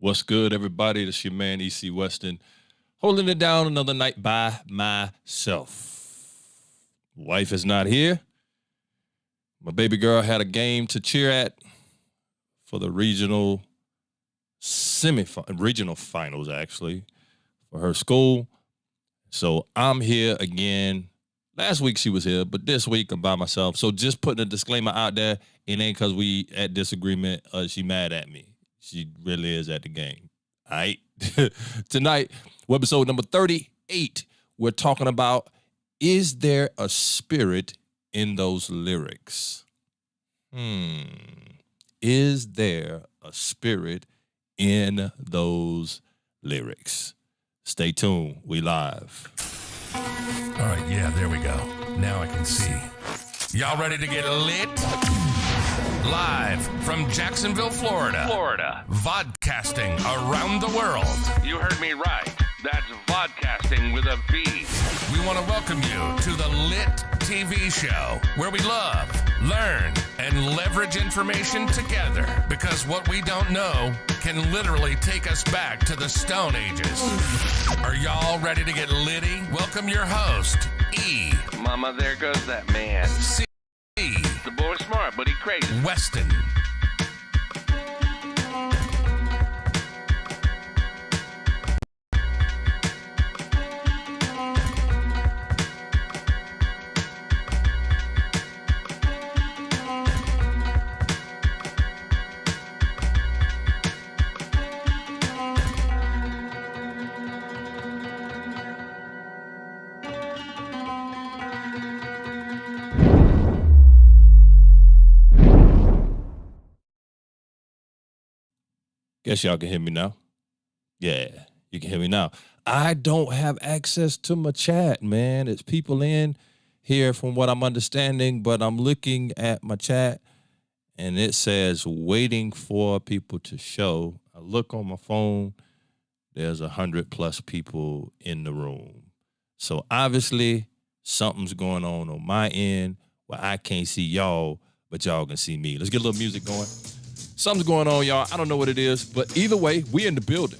What's good, everybody? This your man, E.C. Weston, holding it down another night by myself. Wife is not here. My baby girl had a game to cheer at for the regional finals, actually, for her school. So I'm here again. Last week she was here, but this week I'm by myself. So just putting a disclaimer out there, it ain't because we at disagreement she mad at me. She really is at the game. All right. Tonight, episode number 38, we're talking about, is there a spirit in those lyrics? Is there a spirit in those lyrics? Stay tuned. We live. All right, yeah, there we go. Now I can see. Y'all ready to get lit? Live from Jacksonville, Florida. Vodcasting around the world. You heard me right. That's vodcasting with a V. We want to welcome you to the LiT TV show, where we love, learn, and leverage information together. Because what we don't know can literally take us back to the Stone Ages. Are y'all ready to get litty? Welcome your host, E. Mama, there goes that man. C. The boy's smart, but he crazy. Weston. Guess y'all can hear me now. Yeah, you can hear me now. I don't have access to my chat, man. It's people in here from what I'm understanding, but I'm looking at my chat and it says waiting for people to show. I look on my phone, there's 100+ people in the room. So obviously something's going on my end where I can't see y'all, but y'all can see me. Let's get a little music going. Something's going on, y'all. I don't know what it is, but either way, we in the building.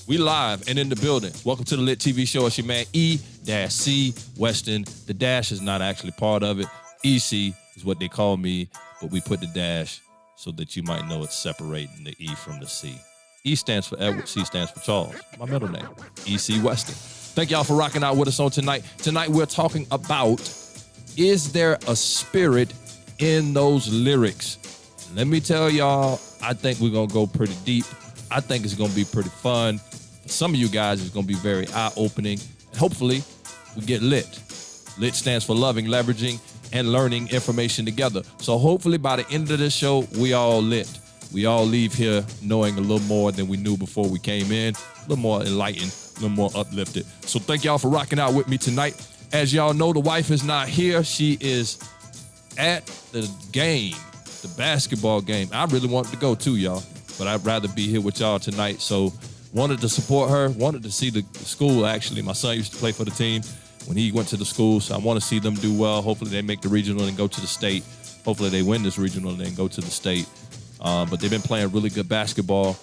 We live and in the building. Welcome to the LiT TV show. It's your man, E-C Weston. The dash is not actually part of it. EC is what they call me, but we put the dash so that you might know it's separating the E from the C. E stands for Edward, C stands for Charles. My middle name, E.C. Weston. Thank y'all for rocking out with us on tonight. Tonight we're talking about, is there a spirit in those lyrics? Let me tell y'all, I think we're going to go pretty deep. I think it's going to be pretty fun. For some of you guys, it's going to be very eye-opening. And hopefully, we get lit. LiT stands for loving, leveraging, and learning information together. So hopefully, by the end of this show, we all lit. We all leave here knowing a little more than we knew before we came in, a little more enlightened, a little more uplifted. So thank y'all for rocking out with me tonight. As y'all know, the wife is not here. She is at the game. The basketball game. I really wanted to go too, y'all, but I'd rather be here with y'all tonight. So wanted to support her, wanted to see the school, actually. My son used to play for the team when he went to the school, so I want to see them do well. Hopefully they make the regional and go to the state. Hopefully they win this regional and then go to the state. But they've been playing really good basketball,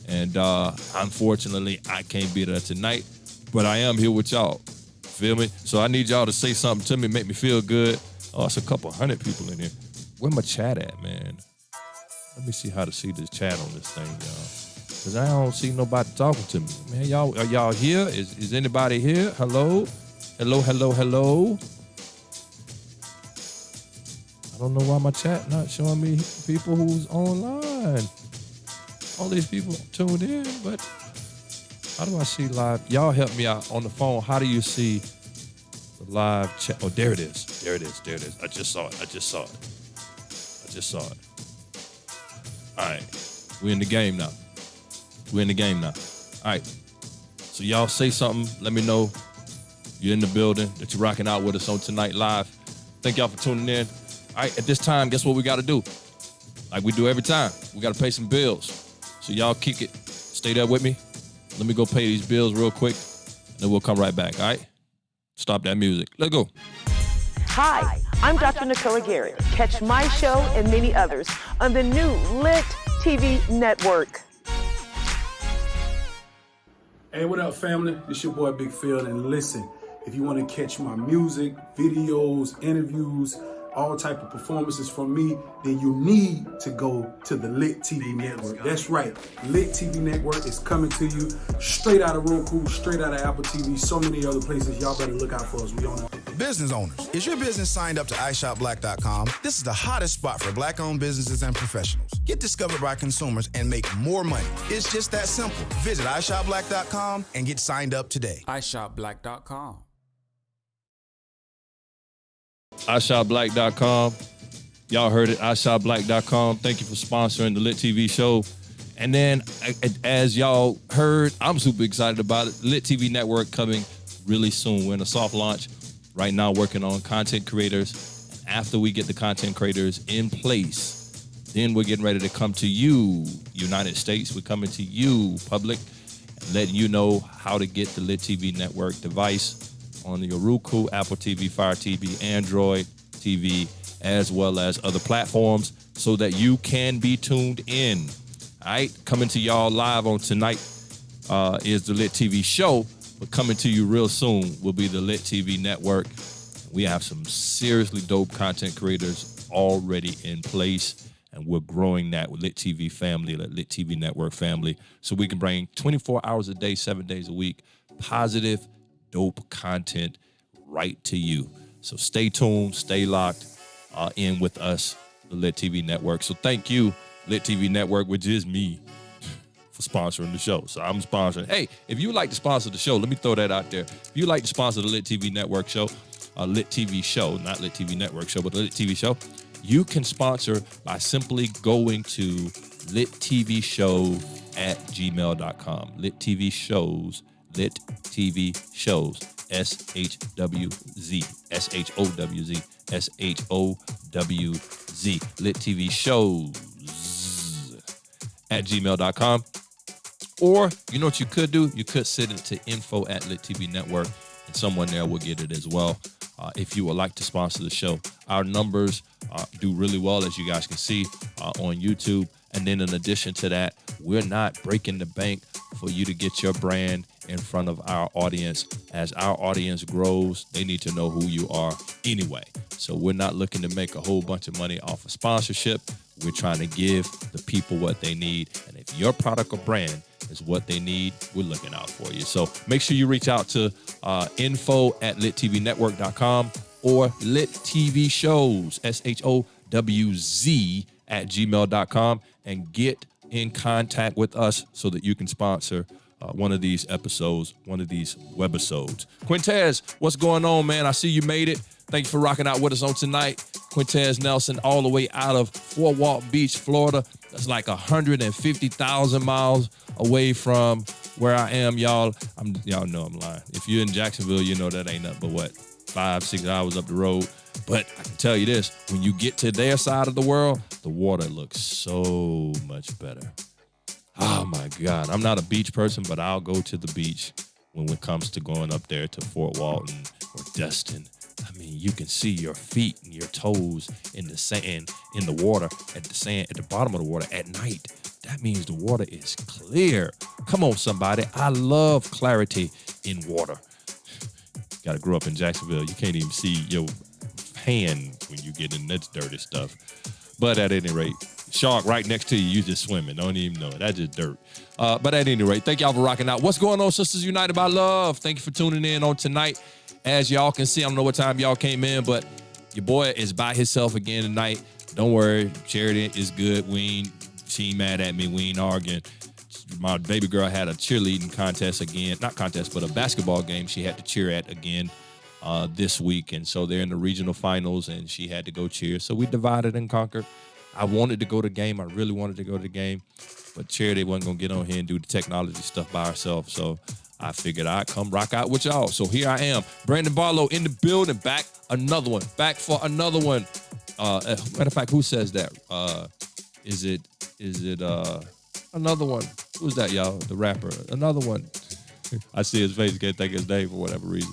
and unfortunately, I can't be there tonight, but I am here with y'all. Feel me? So I need y'all to say something to me, make me feel good. Oh, it's a couple 100 people in here. Where my chat at, man? Let me see how to see this chat on this thing, y'all. Because I don't see nobody talking to me. Man, y'all, are y'all here? Is anybody here? Hello? Hello? I don't know why my chat not showing me people who's online. All these people tuned in, but how do I see live? Y'all help me out on the phone. How do you see the live chat? Oh, there it is. I just saw it. All right, we're in the game now. All right, so y'all say something. Let me know you're in the building, that you're rocking out with us on tonight live. Thank y'all for tuning in. All right, at this time, guess what we got to do? Like we do every time, we got to pay some bills. So y'all kick it. Stay there with me. Let me go pay these bills real quick, and then we'll come right back, all right? Stop that music. Let's go. Hi, I'm Dr. Nicola Gary. Catch my show and many others on the new LiT TV network. Hey, what up, family? It's your boy Big Phil, and listen, if you want to catch my music, videos, interviews, all type of performances from me, then you need to go to the LiT TV Network. That's right, LiT TV Network is coming to you straight out of Roku, straight out of Apple TV, so many other places. Y'all better look out for us. We on it. Business owners, is your business signed up to iShopBlack.com? This is the hottest spot for Black-owned businesses and professionals. Get discovered by consumers and make more money. It's just that simple. Visit iShopBlack.com and get signed up today. iShopBlack.com. iShopBlack.com. Y'all heard it, iShopBlack.com. Thank you for sponsoring the LiT TV show. And then, as y'all heard, I'm super excited about it. LiT TV Network coming really soon. We're in a soft launch right now, working on content creators. After we get the content creators in place, then we're getting ready to come to you, United States. We're coming to you, public, and letting you know how to get the LiT TV Network device on your Roku, Apple TV, Fire TV, Android TV, as well as other platforms so that you can be tuned in. All right, coming to y'all live on tonight is the LiT TV show, but coming to you real soon will be the LiT TV Network. We have some seriously dope content creators already in place, and we're growing that with LiT TV family, the LiT TV Network family, so we can bring 24 hours a day, 7 days a week, positive, dope content right to you. So stay tuned, stay locked in with us, the LiT TV Network. So thank you, LiT TV Network, which is me, for sponsoring the show. So I'm sponsoring. Hey, if you would like to sponsor the show, let me throw that out there. If you'd like to sponsor the LiT TV Network show, LiT TV show, not LiT TV Network show, but the LiT TV show, you can sponsor by simply going to litvshow@gmail.com. LiT TV shows, LiT TV shows, SHWZ, SHOWZ, SHOWZ, LiT TV shows @gmail.com. Or, you know what you could do? You could send it to info@LiT TV Network, and someone there will get it as well. If you would like to sponsor the show, our numbers do really well, as you guys can see on YouTube. And then in addition to that, we're not breaking the bank for you to get your brand in front of our audience. As our audience grows, they need to know who you are anyway. So we're not looking to make a whole bunch of money off of sponsorship. We're trying to give the people what they need. And if your product or brand is what they need, we're looking out for you. So make sure you reach out to info@litvnetwork.com or LiT TV shows, SHOWZ, @gmail.com, and get in contact with us so that you can sponsor one of these episodes, one of these webisodes. Quintez, what's going on, man? I see you made it. Thank you for rocking out with us on tonight. Quintez Nelson, all the way out of Fort Walton Beach, Florida. That's like 150,000 miles away from where I am, y'all. Y'all know I'm lying. If you're in Jacksonville, you know that ain't nothing but what, 5-6 hours up the road. But I can tell you this, when you get to their side of the world, the water looks so much better. Oh my God. I'm not a beach person, but I'll go to the beach when it comes to going up there to Fort Walton or Destin. I mean, you can see your feet and your toes in the sand, in the water, at the bottom of the water at night. That means the water is clear. Come on, somebody. I love clarity in water. Got to grow up in Jacksonville. You can't even see your hand when you get in that dirty stuff. But at any rate, shark right next to you, you just swimming. Don't even know it. That's just dirt. But at any rate, thank y'all for rocking out. What's going on, Sisters United by Love? Thank you for tuning in on tonight. As y'all can see, I don't know what time y'all came in, but your boy is by himself again tonight. Don't worry, Charity is good. She ain't mad at me. We ain't arguing. My baby girl had a cheerleading contest again. Not contest, but a basketball game she had to cheer at again this week. And so they're in the regional finals, and she had to go cheer. So we divided and conquered. I wanted to go to the game. I really wanted to go to the game. But Charity wasn't going to get on here and do the technology stuff by herself. So I figured I'd come rock out with y'all. So here I am. Brandon Barlow in the building. Back for another one. Matter of fact, who says that? Is it another one? Who's that, y'all? The rapper. Another one. I see his face, can't think of his name for whatever reason.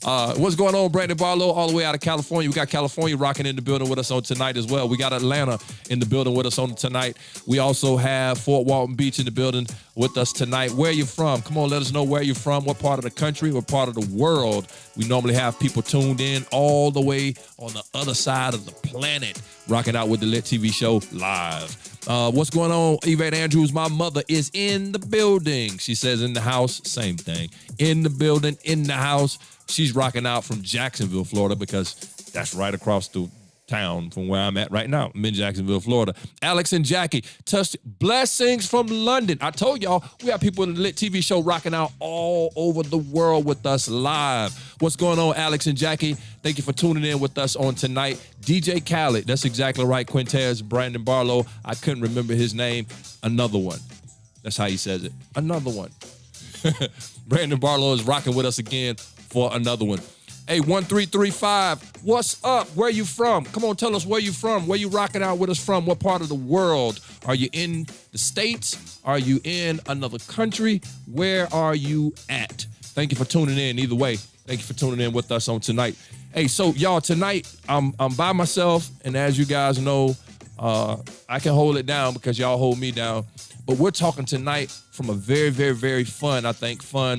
What's going on, Brandon Barlow, all the way out of California? We got California rocking in the building with us on tonight as well. We got Atlanta in the building with us on tonight. We also have Fort Walton Beach in the building with us tonight. Where are you from? Come on, let us know where you're from, what part of the country, what part of the world. We normally have people tuned in all the way on the other side of the planet, rocking out with the LiT TV show live. What's going on, Yvette Andrews? My mother is in the building. She says in the house, same thing. In the building, in the house. She's rocking out from Jacksonville, Florida, because that's right across the town from where I'm at right now. I'm in Jacksonville, Florida. Alex and Jackie, touched blessings from London. I told y'all, we have people in the LiT TV show rocking out all over the world with us live. What's going on, Alex and Jackie? Thank you for tuning in with us on tonight. DJ Khaled, that's exactly right. Quintez, Brandon Barlow, I couldn't remember his name. Another one. That's how he says it. Another one. Brandon Barlow is rocking with us again for another one. Hey, 1335, what's up? Where you from? Come on, tell us where you from. Where you rocking out with us from? What part of the world? Are you in the States? Are you in another country? Where are you at? Thank you for tuning in either way. Thank you for tuning in with us on tonight. Hey, so y'all, tonight I'm by myself, and as you guys know, I can hold it down because y'all hold me down. But we're talking tonight from a very, very, very fun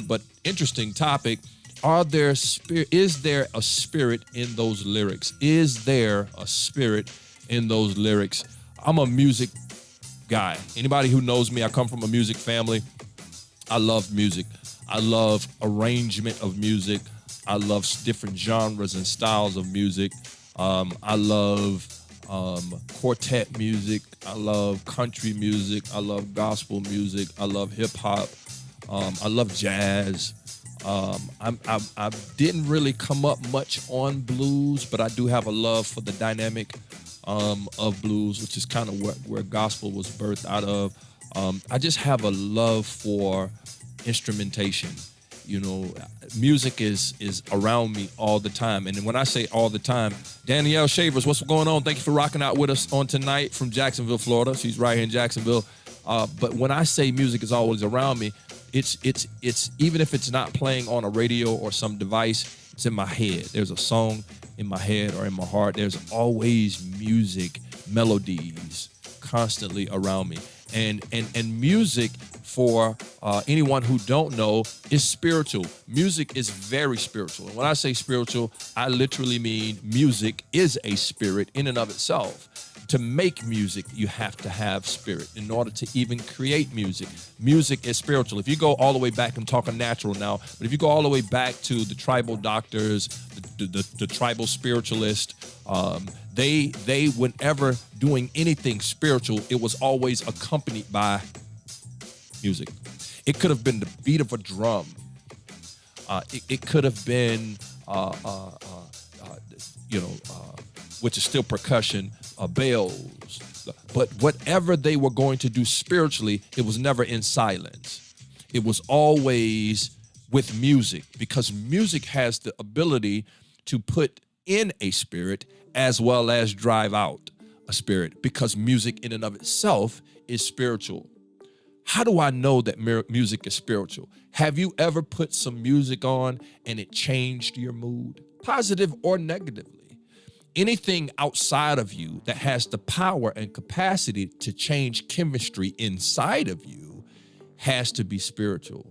but interesting topic. Is there a spirit in those lyrics? Is there a spirit in those lyrics? I'm a music guy. Anybody who knows me, I come from a music family. I love music. I love arrangement of music. I love different genres and styles of music. I love quartet music. I love country music. I love gospel music. I love hip hop. I love jazz. I didn't really come up much on blues, but I do have a love for the dynamic of blues, which is kind of where gospel was birthed out of. I just have a love for instrumentation. You know, music is around me all the time. And when I say all the time, Danielle Shavers, what's going on? Thank you for rocking out with us on tonight from Jacksonville, Florida. She's right here in Jacksonville. But when I say music is always around me, it's even if it's not playing on a radio or some device, it's in my head. There's a song in my head or in my heart. There's always music, melodies constantly around me. And music, for anyone who don't know, is spiritual. Music is very spiritual. And when I say spiritual, I literally mean music is a spirit in and of itself. To make music, you have to have spirit in order to even create music. Music is spiritual. If you go all the way back, I'm talking natural now, but if you go all the way back to the tribal doctors, the tribal spiritualists, they whenever doing anything spiritual, it was always accompanied by music. It could have been the beat of a drum. It could have been, which is still percussion, bells. But whatever they were going to do spiritually, it was never in silence. It was always with music, because music has the ability to put in a spirit as well as drive out a spirit, because music in and of itself is spiritual. How do I know that music is spiritual? Have you ever put some music on and it changed your mood, positive or negatively? Anything outside of you that has the power and capacity to change chemistry inside of you has to be spiritual.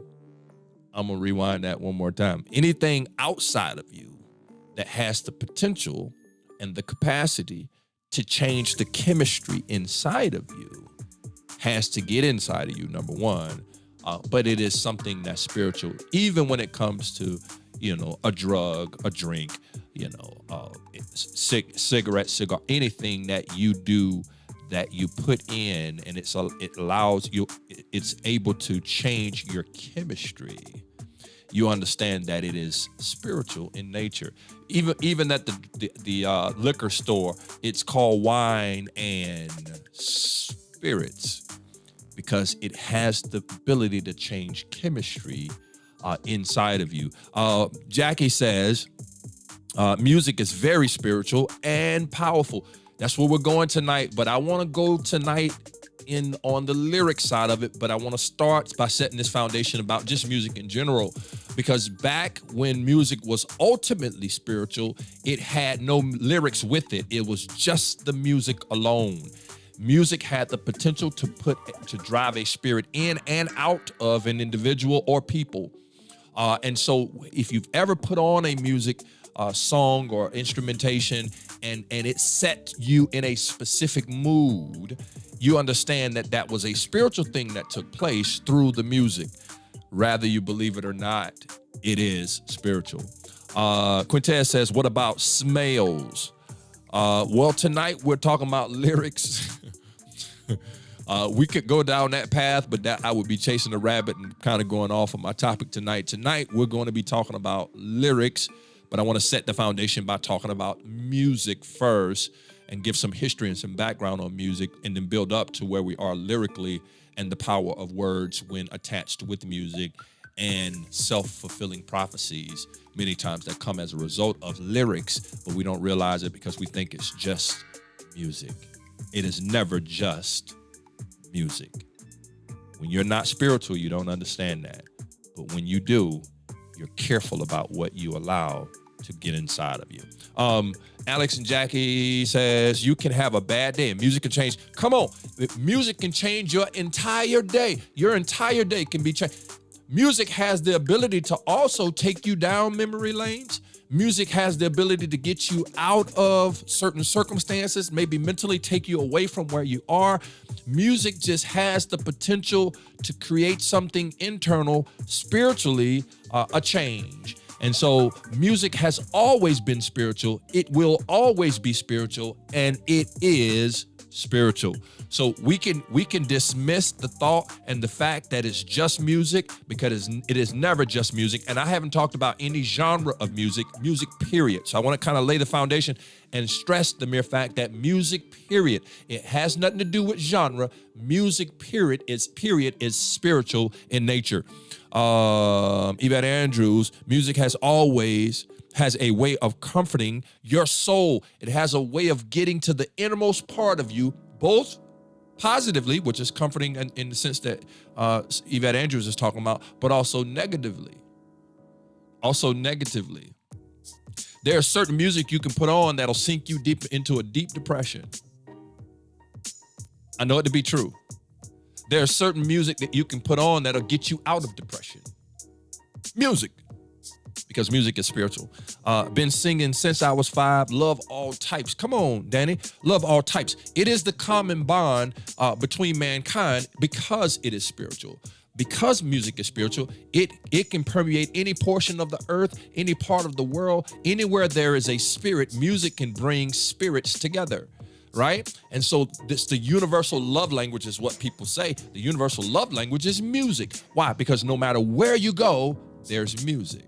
I'm gonna rewind that one more time. Anything outside of you that has the potential and the capacity to change the chemistry inside of you has to get inside of you, number one. But it is something that's spiritual, even when it comes to, a drug, a drink, cigarette, cigar, anything that you do that you put in, and it allows you, it's able to change your chemistry. You understand that it is spiritual in nature. Even at the liquor store, it's called wine and spirits, because it has the ability to change chemistry inside of you. Jackie says, music is very spiritual and powerful. That's where we're going tonight, but I want to go tonight in on the lyric side of it, but I want to start by setting this foundation about just music in general, because back when music was ultimately spiritual, it had no lyrics with it. It was just the music alone. Music had the potential to drive a spirit in and out of an individual or people. And so if you've ever put on a music song or instrumentation and it set you in a specific mood, you understand that that was a spiritual thing that took place through the music. Rather you believe it or not, it is spiritual. Quintez says, what about smells? Well, tonight we're talking about lyrics. We could go down that path, but that I would be chasing a rabbit and kind of going off of my topic tonight. Tonight, we're going to be talking about lyrics, but I want to set the foundation by talking about music first and give some history and some background on music, and then build up to where we are lyrically and the power of words when attached with music and self-fulfilling prophecies many times that come as a result of lyrics, but we don't realize it because we think it's just music. It is never just music. When you're not spiritual, you don't understand that. But when you do, you're careful about what you allow to get inside of you. Alex and Jackie says, you can have a bad day and music can change. Come on, music can change your entire day. Your entire day can be changed. Music has the ability to also take you down memory lanes. Music has the ability to get you out of certain circumstances, maybe mentally take you away from where you are. Music just has the potential to create something internal, spiritually, a change. And so music has always been spiritual. It will always be spiritual, and it is spiritual. So we can dismiss the thought and the fact that it's just music, because it is never just music. And I haven't talked about any genre of music period. So I want to kind of lay the foundation and stress the mere fact that music period, it has nothing to do with genre. Music period is spiritual in nature. Yvette Andrews, music has a way of comforting your soul. It has a way of getting to the innermost part of you, both positively, which is comforting in the sense that Yvette Andrews is talking about, but also negatively. There's certain music you can put on that'll sink you deep into a deep depression. I know it to be true. There's certain music that you can put on that'll get you out of depression. Music. Because music is spiritual. Been singing since I was 5. Love all types. Come on, Danny. Love all types. It is the common bond between mankind because it is spiritual. Because music is spiritual, it can permeate any portion of the earth, any part of the world. Anywhere there is a spirit, music can bring spirits together. Right? And so this, the universal love language is what people say. The universal love language is music. Why? Because no matter where you go, there's music.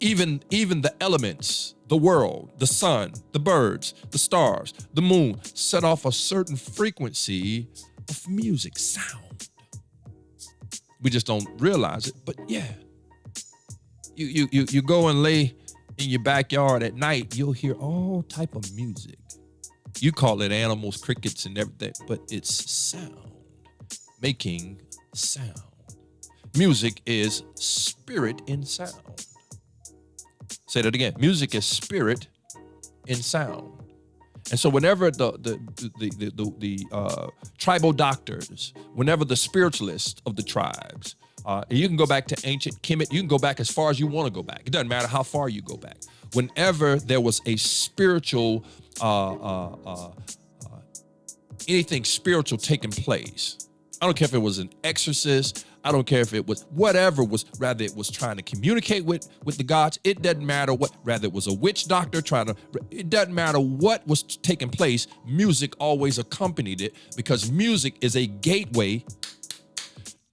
Even the elements, the world, the sun, the birds, the stars, the moon, set off a certain frequency of music, sound. We just don't realize it, but yeah. You go and lay in your backyard at night, you'll hear all type of music. You call it animals, crickets, and everything, but it's sound, making sound. Music is spirit in sound. Say that again. Music is spirit in sound. And so whenever the tribal doctors, whenever the spiritualists of the tribes, you can go back to ancient Kemet, you can go back as far as you want to go back. It doesn't matter how far you go back. Whenever there was a spiritual, anything spiritual taking place, I don't care if it was an exorcist, I don't care if it was whatever was, rather it was trying to communicate with the gods. It doesn't matter what, rather it was a witch doctor it doesn't matter what was taking place. Music always accompanied it, because music is a gateway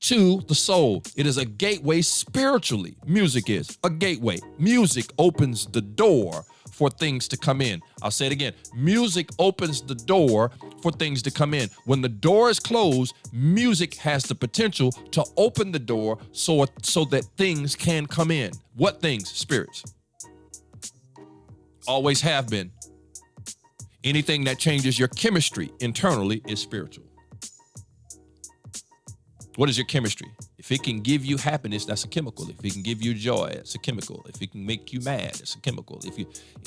to the soul. It is a gateway spiritually. Music is a gateway. Music opens the door for things to come in. I'll say it again. Music opens the door for things to come in. When the door is closed, music has the potential to open the door so that things can come in. What things? Spirits. Always have been. Anything that changes your chemistry internally is spiritual. What is your chemistry? If it can give you happiness, that's a chemical. If it can give you joy, it's a chemical. If it can make you mad, it's a chemical.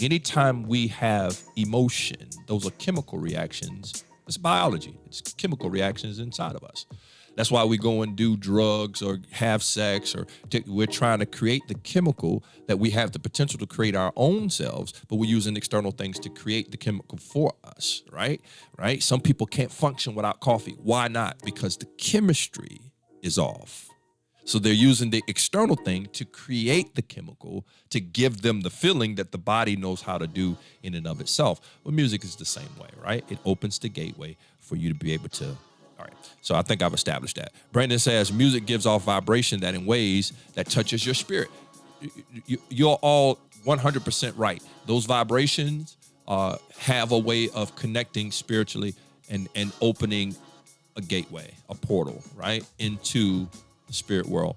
Anytime we have emotion, those are chemical reactions. It's biology. It's chemical reactions inside of us. That's why we go and do drugs or have sex, or we're trying to create the chemical that we have the potential to create our own selves, but we're using external things to create the chemical for us, right? Right? Some people can't function without coffee. Why not? Because the chemistry is off. So they're using the external thing to create the chemical to give them the feeling that the body knows how to do in and of itself. Well, music is the same way, right? It opens the gateway for you to be able to. All right, so I think I've established that. Brandon says music gives off vibration that in ways that touches your spirit. You're all 100% right. Those vibrations have a way of connecting spiritually and opening a gateway, a portal, right, into the spirit world.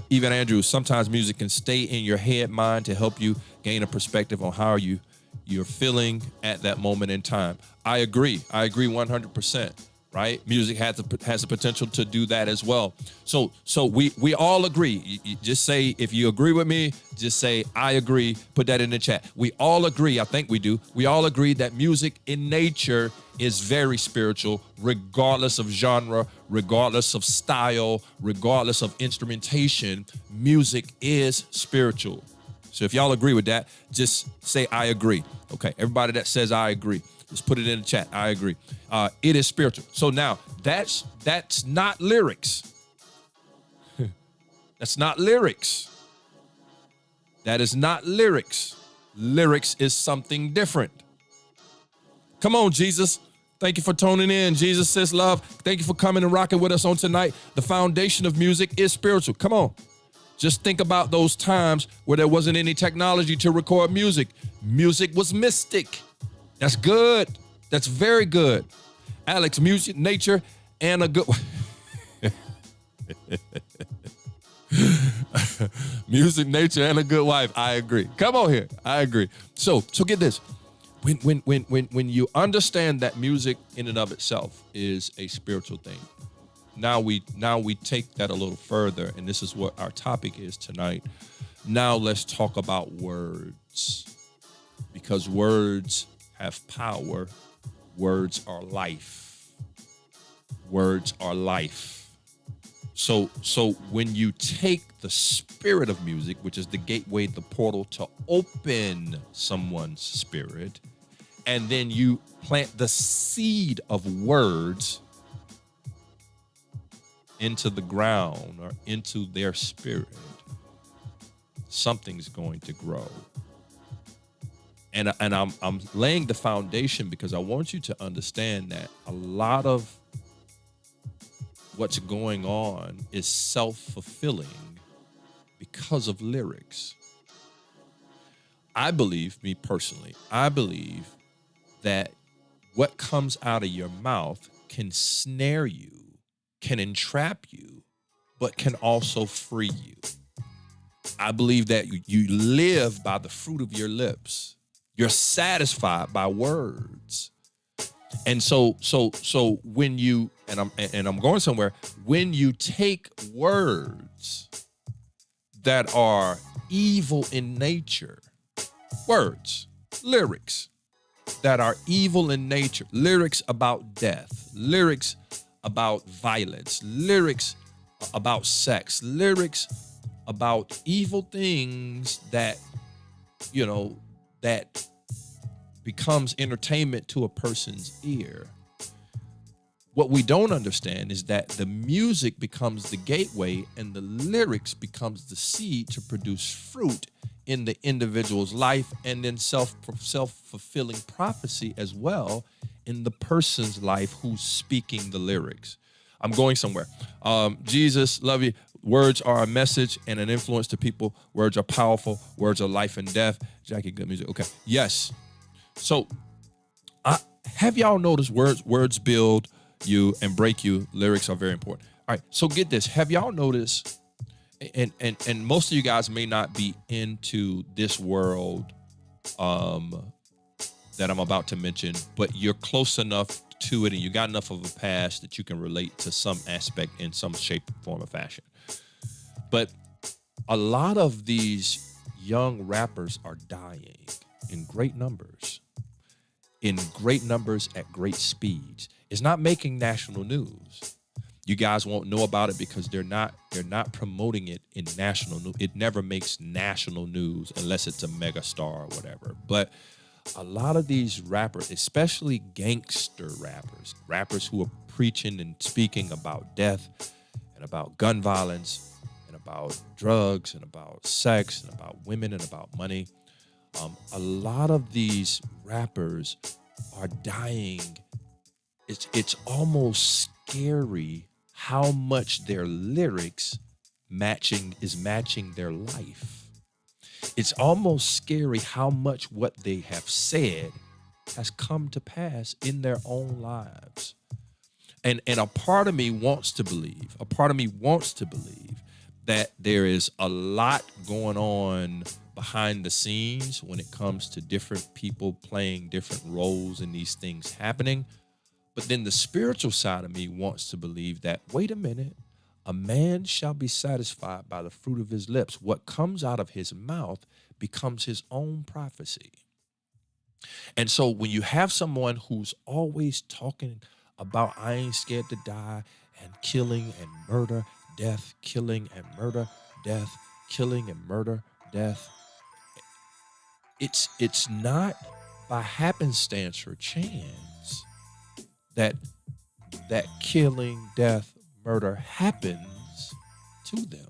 Even Andrew, sometimes music can stay in your head, mind to help you gain a perspective on how you're feeling at that moment in time. I agree 100%. Right? Music has the potential to do that as well. So we all agree. You just say, if you agree with me, just say, I agree. Put that in the chat. We all agree. I think we do. We all agree that music in nature is very spiritual, regardless of genre, regardless of style, regardless of instrumentation. Music is spiritual. So if y'all agree with that, just say, I agree. Okay. Everybody that says I agree, just put it in the chat. I agree. It is spiritual. So now that's not lyrics. That's not lyrics. That is not lyrics. Lyrics is something different. Come on, Jesus. Thank you for tuning in. Jesus says love. Thank you for coming and rocking with us on tonight. The foundation of music is spiritual. Come on. Just think about those times where there wasn't any technology to record music. Music was mystic. That's good. That's very good. Alex, music, nature, and a good music, nature, and a good wife. I agree. Come on here. I agree. So get this. When you understand that music in and of itself is a spiritual thing, now we take that a little further, and this is what our topic is tonight. Now let's talk about words, because words have power. Words are life. Words are life. So when you take the spirit of music, which is the gateway, the portal to open someone's spirit, and then you plant the seed of words into the ground or into their spirit, something's going to grow. And I'm laying the foundation because I want you to understand that a lot of what's going on is self-fulfilling because of lyrics. I believe, me personally, I believe that what comes out of your mouth can snare you, can entrap you, but can also free you. I believe that you live by the fruit of your lips. You're satisfied by words. And so when you, and I'm going somewhere, when you take words that are evil in nature, words, lyrics that are evil in nature, lyrics about death, lyrics about violence, lyrics about sex, lyrics about evil things that, that becomes entertainment to a person's ear. What we don't understand is that the music becomes the gateway and the lyrics becomes the seed to produce fruit in the individual's life, and then self-fulfilling prophecy as well in the person's life who's speaking the lyrics. I'm going somewhere. Jesus, love you. Words are a message and an influence to people. Words are powerful. Words are life and death. Jackie, good music. Okay. Yes. So have y'all noticed words build you and break you? Lyrics are very important. All right. So get this. Have y'all noticed, and most of you guys may not be into this world that I'm about to mention, but you're close enough to it and you got enough of a past that you can relate to some aspect in some shape, form, or fashion. But a lot of these young rappers are dying in great numbers at great speeds. It's not making national news. You guys won't know about it because they're not promoting it in national news. It never makes national news unless it's a mega star or whatever. But a lot of these rappers, especially gangster rappers who are preaching and speaking about death and about gun violence and about drugs and about sex and about women and about money, a lot of these rappers are dying. It's almost scary how much their lyrics is matching their life. It's almost scary how much what they have said has come to pass in their own lives. And a part of me wants to believe that there is a lot going on behind the scenes when it comes to different people playing different roles in these things happening. But then the spiritual side of me wants to believe that, wait a minute, a man shall be satisfied by the fruit of his lips. What comes out of his mouth becomes his own prophecy. And so when you have someone who's always talking about, I ain't scared to die, and killing and murder, death, killing and murder, death, killing and murder, death, it's not by happenstance or chance that killing, death, murder happens to them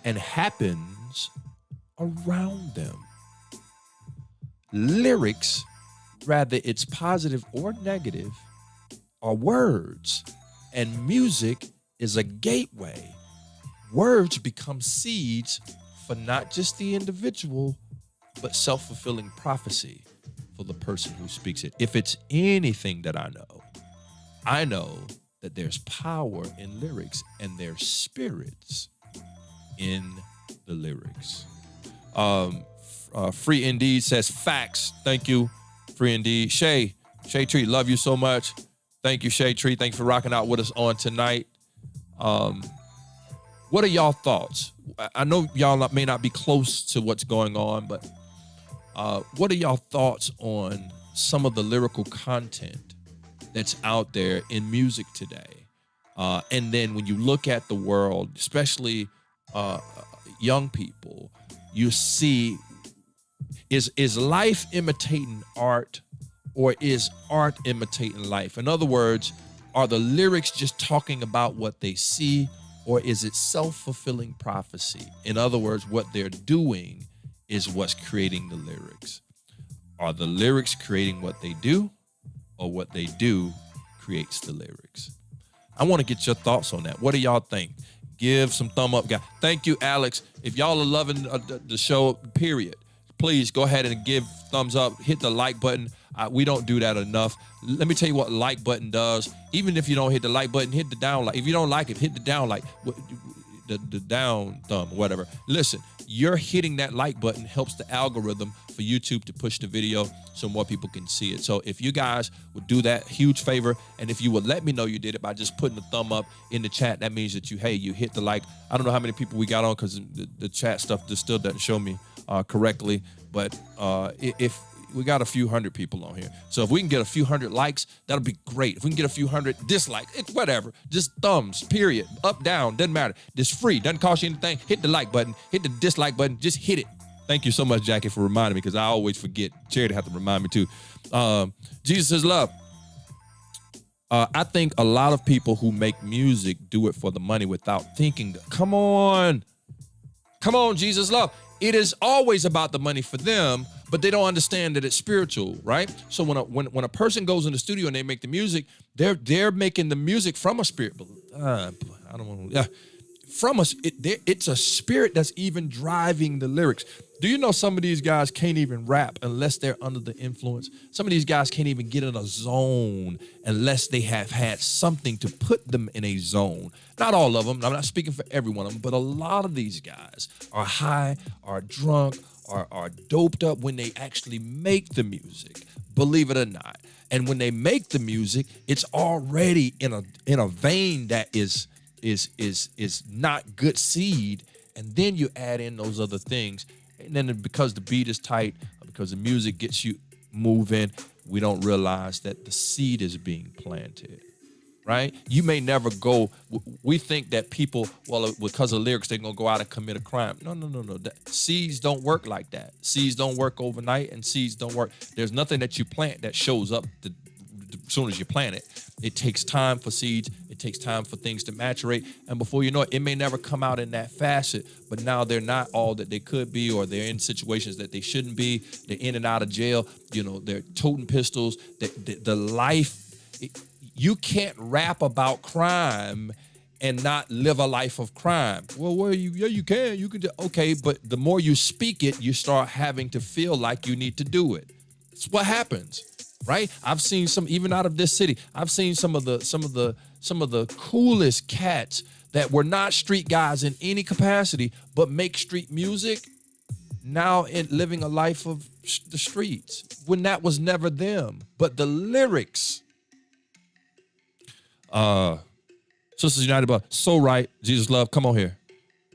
and happens around them. Lyrics, whether it's positive or negative, are words, and music is a gateway. Words become seeds for not just the individual, but self-fulfilling prophecy for the person who speaks it. If it's anything that I know that there's power in lyrics and there's spirits in the lyrics. Free Indeed says facts. Thank you, Free Indeed. Shay Tree, love you so much. Thank you, Shay Tree. Thank you for rocking out with us on tonight. What are y'all thoughts? I know y'all may not be close to what's going on, but what are y'all thoughts on some of the lyrical content that's out there in music today? And then when you look at the world, especially young people, you see, is life imitating art, or is art imitating life? In other words, are the lyrics just talking about what they see, or is it self-fulfilling prophecy? In other words, what they're doing is what's creating the lyrics. Are the lyrics creating what they do, or what they do creates the lyrics? I want to get your thoughts on that. What do y'all think? Give some thumb up, guys. Thank you, Alex. If y'all are loving the show, period, please go ahead and give thumbs up. Hit the like button. We don't do that enough. Let me tell you what like button does. Even if you don't hit the like button, hit the down like. If you don't like it, hit the down like, the down thumb, whatever. Listen, you're hitting that like button helps the algorithm for YouTube to push the video so more people can see it. So if you guys would do that huge favor, and if you would let me know you did it by just putting a thumb up in the chat, that means that you hit the like. I don't know how many people we got on because the chat stuff just still doesn't show me correctly, but if we got a few hundred people on here. So if we can get a few hundred likes, that'll be great. If we can get a few hundred dislikes, whatever. Just thumbs, period. Up, down, doesn't matter. It's free, doesn't cost you anything. Hit the like button, hit the dislike button, just hit it. Thank you so much, Jackie, for reminding me, because I always forget. Charity have to remind me too. Jesus is love. I think a lot of people who make music do it for the money without thinking. Come on, Jesus love. It is always about the money for them, but they don't understand that it's spiritual, right? So when a person goes in the studio and they make the music, they're making the music from a spirit. I don't want to. from us. It's a spirit that's even driving the lyrics. Do you know some of these guys can't even rap unless they're under the influence? Some of these guys can't even get in a zone unless they have had something to put them in a zone. Not all of them. I'm not speaking for every one of them, but a lot of these guys are high, are drunk, are doped up when they actually make the music, believe it or not. And when they make the music, it's already in a vein that is not good seed. And then you add in those other things. And then because the beat is tight, because the music gets you moving, we don't realize that the seed is being planted, right? You may never go, we think that people, well, because of lyrics, they're going to go out and commit a crime. No. Seeds don't work like that. Seeds don't work overnight, and seeds don't work. There's nothing that you plant that shows up as soon as you plant it. It takes time for seeds. It takes time for things to maturate. And before you know it, it may never come out in that facet, but now they're not all that they could be, or they're in situations that they shouldn't be. They're in and out of jail. You know, they're toting pistols. The life, you can't rap about crime and not live a life of crime. Well, you can. You can do, okay, but the more you speak it, you start having to feel like you need to do it. It's what happens. Right? I've seen some, even out of this city, I've seen some of the coolest cats that were not street guys in any capacity, but make street music now in living a life of the streets when that was never them. But the lyrics, Sisters United, but so right, Jesus love, come on here.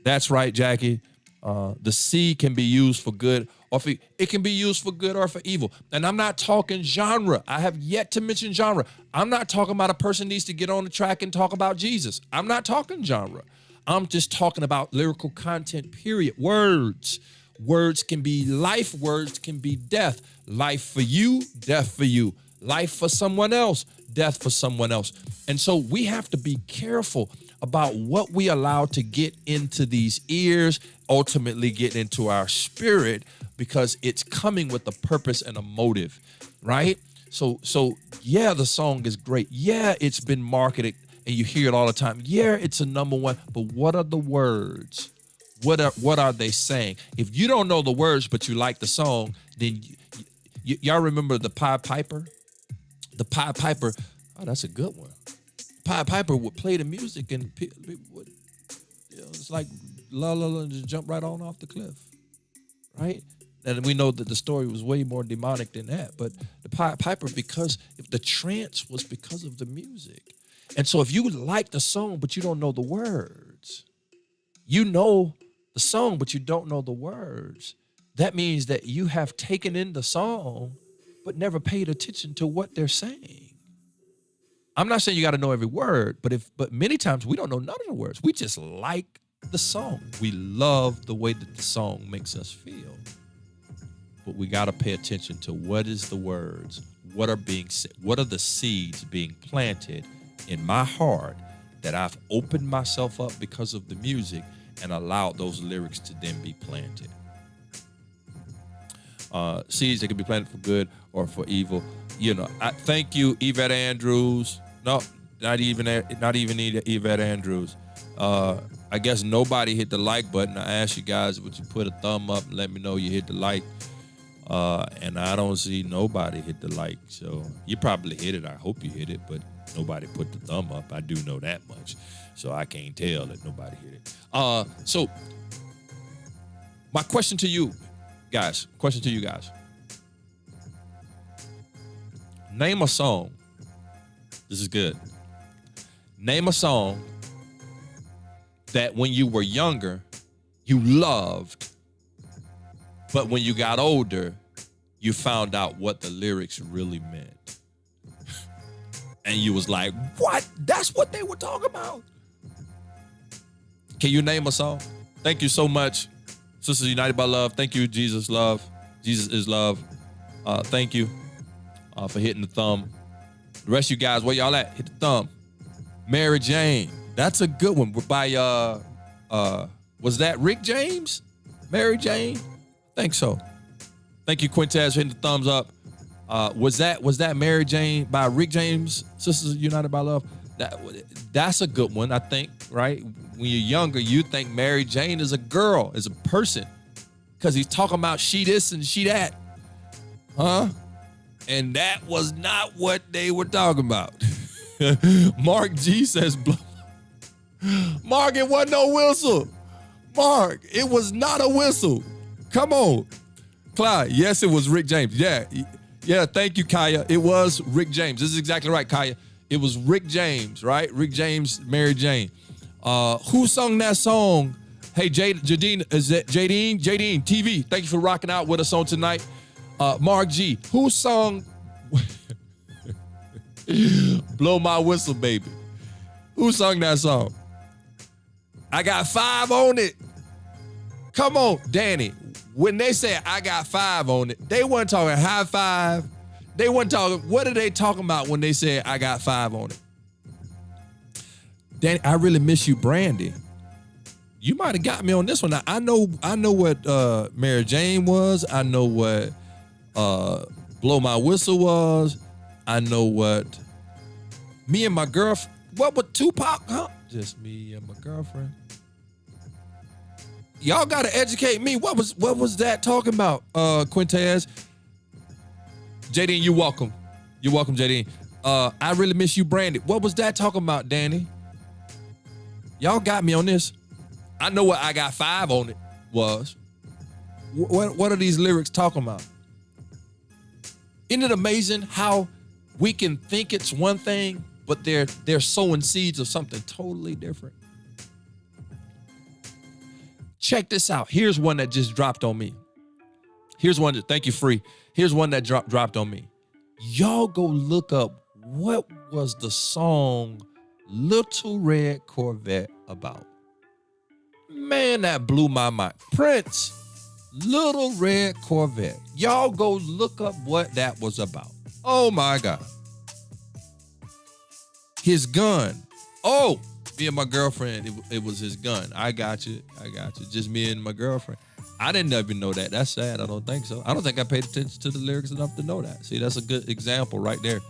That's right, Jackie. The seed can be used for good, or it can be used for good or for evil. And I'm not talking genre. I have yet to mention genre. I'm not talking about a person needs to get on the track and talk about Jesus. I'm not talking genre. I'm just talking about lyrical content, period. Words. Words can be life. Words can be death. Life for you, death for you. Life for someone else, death for someone else. And so we have to be careful about what we allow to get into these ears, ultimately get into our spirit, because it's coming with a purpose and a motive, right? So yeah, the song is great. Yeah, it's been marketed and you hear it all the time. Yeah, it's a number one, but what are the words? What are they saying? If you don't know the words, but you like the song, then y'all remember the Pied Piper? The Pied Piper, oh, that's a good one. Pied Piper would play the music and people would, it's like la la la, and just jump right on off the cliff, right? And we know that the story was way more demonic than that. But the Pied Piper, because if the trance was because of the music. And so if you like the song, but you don't know the words, you know the song, but you don't know the words, that means that you have taken in the song, but never paid attention to what they're saying. I'm not saying you got to know every word, but many times we don't know none of the words. We just like the song. We love the way that the song makes us feel. But we got to pay attention to what is the words, what are being said, what are the seeds being planted in my heart that I've opened myself up because of the music and allowed those lyrics to then be planted. Seeds that can be planted for good or for evil. You know, I thank you, Yvette Andrews. No, not even Yvette Andrews. I guess nobody hit the like button. I asked you guys, would you put a thumb up and let me know you hit the like? And I don't see nobody hit the like. So you probably hit it. I hope you hit it, but nobody put the thumb up. I do know that much. So I can't tell that nobody hit it. So my question to you guys, name a song. This is good. Name a song that when you were younger, you loved, but when you got older, you found out what the lyrics really meant. And you was like, what? That's what they were talking about? Can you name a song? Thank you so much. Sisters United by Love. Thank you, Jesus Love. Jesus is love. Thank you for hitting the thumb. The rest of you guys, where y'all at? Hit the thumb. Mary Jane. That's a good one. By, was that Rick James? Mary Jane? I think so. Thank you, Quintez, for hitting the thumbs up. Was that Mary Jane by Rick James, Sisters United by Love? That's a good one, I think. right? When you're younger, you think Mary Jane is a girl, is a person, because he's talking about she this and she that. Huh? And that was not what they were talking about. Mark G says, Mark, it wasn't no whistle. Mark, it was not a whistle. Come on. Clyde, yes, it was Rick James. Yeah, thank you, Kaya. It was Rick James. This is exactly right, Kaya. It was Rick James, right? Rick James, Mary Jane. Who sung that song? Hey, Jadine, is that Jadine? Jadine, TV, thank you for rocking out with us on tonight. Mark G, who sung Blow My Whistle, Baby? Who sung that song? I got 5 on it. Come on, Danny. When they say I got 5 on it, they weren't talking high five. They weren't talking, what are they talking about when they say I got 5 on it? Danny, I really miss you, Brandy. You might have got me on this one. Now, I know what Mary Jane was. I know what Blow My Whistle was. I know what me and my girlfriend, what was Tupac, huh? Just me and my girlfriend. Y'all gotta educate me. What was that talking about, Quintez? JD, you're welcome. You're welcome, JD. I really miss you, Brandy. What was that talking about, Danny? Y'all got me on this. I know what I got 5 on it was. What are these lyrics talking about? Isn't it amazing how we can think it's one thing, but they're sowing seeds of something totally different? Check this out. Here's one that just dropped on me. Here's one that, thank you, Free. Here's one that dropped on me. Y'all go look up what was the song Little Red Corvette about. Man, that blew my mind. Prince, Little Red Corvette. Y'all go look up what that was about. Oh my God. His gun. Oh, me and my girlfriend, it was his gun. I got you. Just me and my girlfriend. I didn't even know that. That's sad. I don't think so. I don't think I paid attention to the lyrics enough to know that. See, that's a good example right there.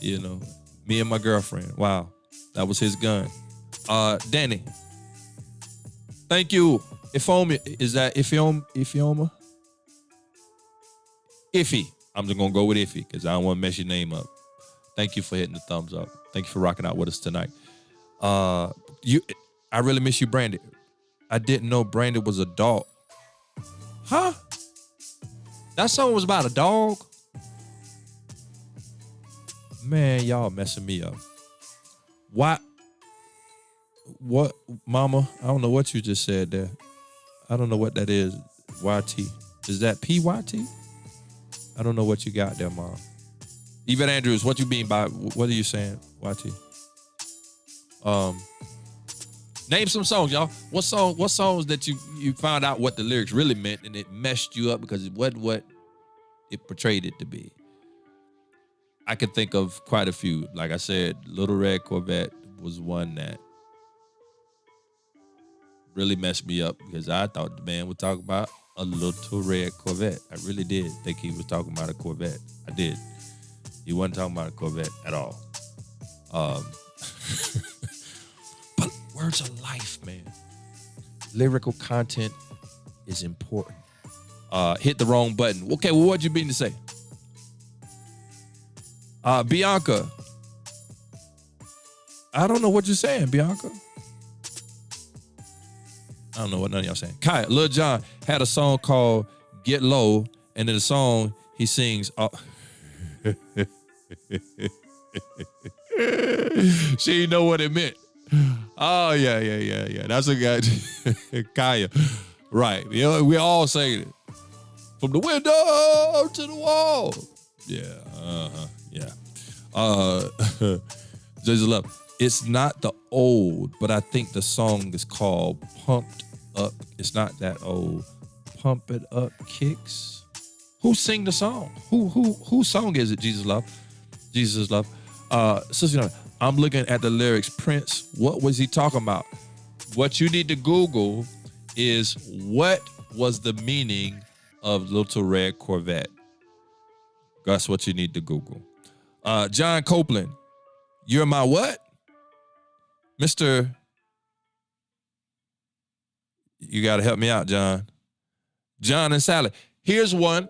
You know, me and my girlfriend. Wow. That was his gun. Danny. Thank you. Ifeoma. Is that Ifeoma? Iffy. I'm just going to go with Iffy because I don't want to mess your name up. Thank you for hitting the thumbs up. Thank you for rocking out with us tonight. I really miss you, Brandy. I didn't know Brandy was a dog. Huh? That song was about a dog? Man, y'all messing me up. Why? What, mama? I don't know what you just said there. I don't know what that is. YT. Is that PYT? I don't know what you got there, mom. Yvette Andrews, what you mean by, what are you saying, YT? Name some songs, y'all. What songs that you found out what the lyrics really meant and it messed you up because it wasn't what it portrayed it to be? I can think of quite a few. Like I said, Little Red Corvette was one that really messed me up because I thought the man would talk about a little red Corvette. I really did think he was talking about a Corvette. I did. He wasn't talking about a Corvette at all. But words are life, man. Lyrical content is important. Hit the wrong button. Okay, well, what'd you mean to say? Bianca. I don't know what you're saying, Bianca. I don't know what none of y'all saying. Kai, Lil Jon had a song called Get Low, and in the song, he sings... She didn't know what it meant. Oh, yeah. That's a guy. Kaya. Right. You know, we all saying it. From the window to the wall. Yeah. Just love. It's not the old, but I think the song is called Pumped Up. It's not that old. Pump It Up Kicks. Who sing the song? Whose song is it? Jesus Love. Jesus Love. Sister, I'm looking at the lyrics. Prince, what was he talking about? What you need to Google is what was the meaning of Little Red Corvette. That's what you need to Google. John Copeland, you're my what? Mr. You got to help me out, John. John and Sally. Here's one.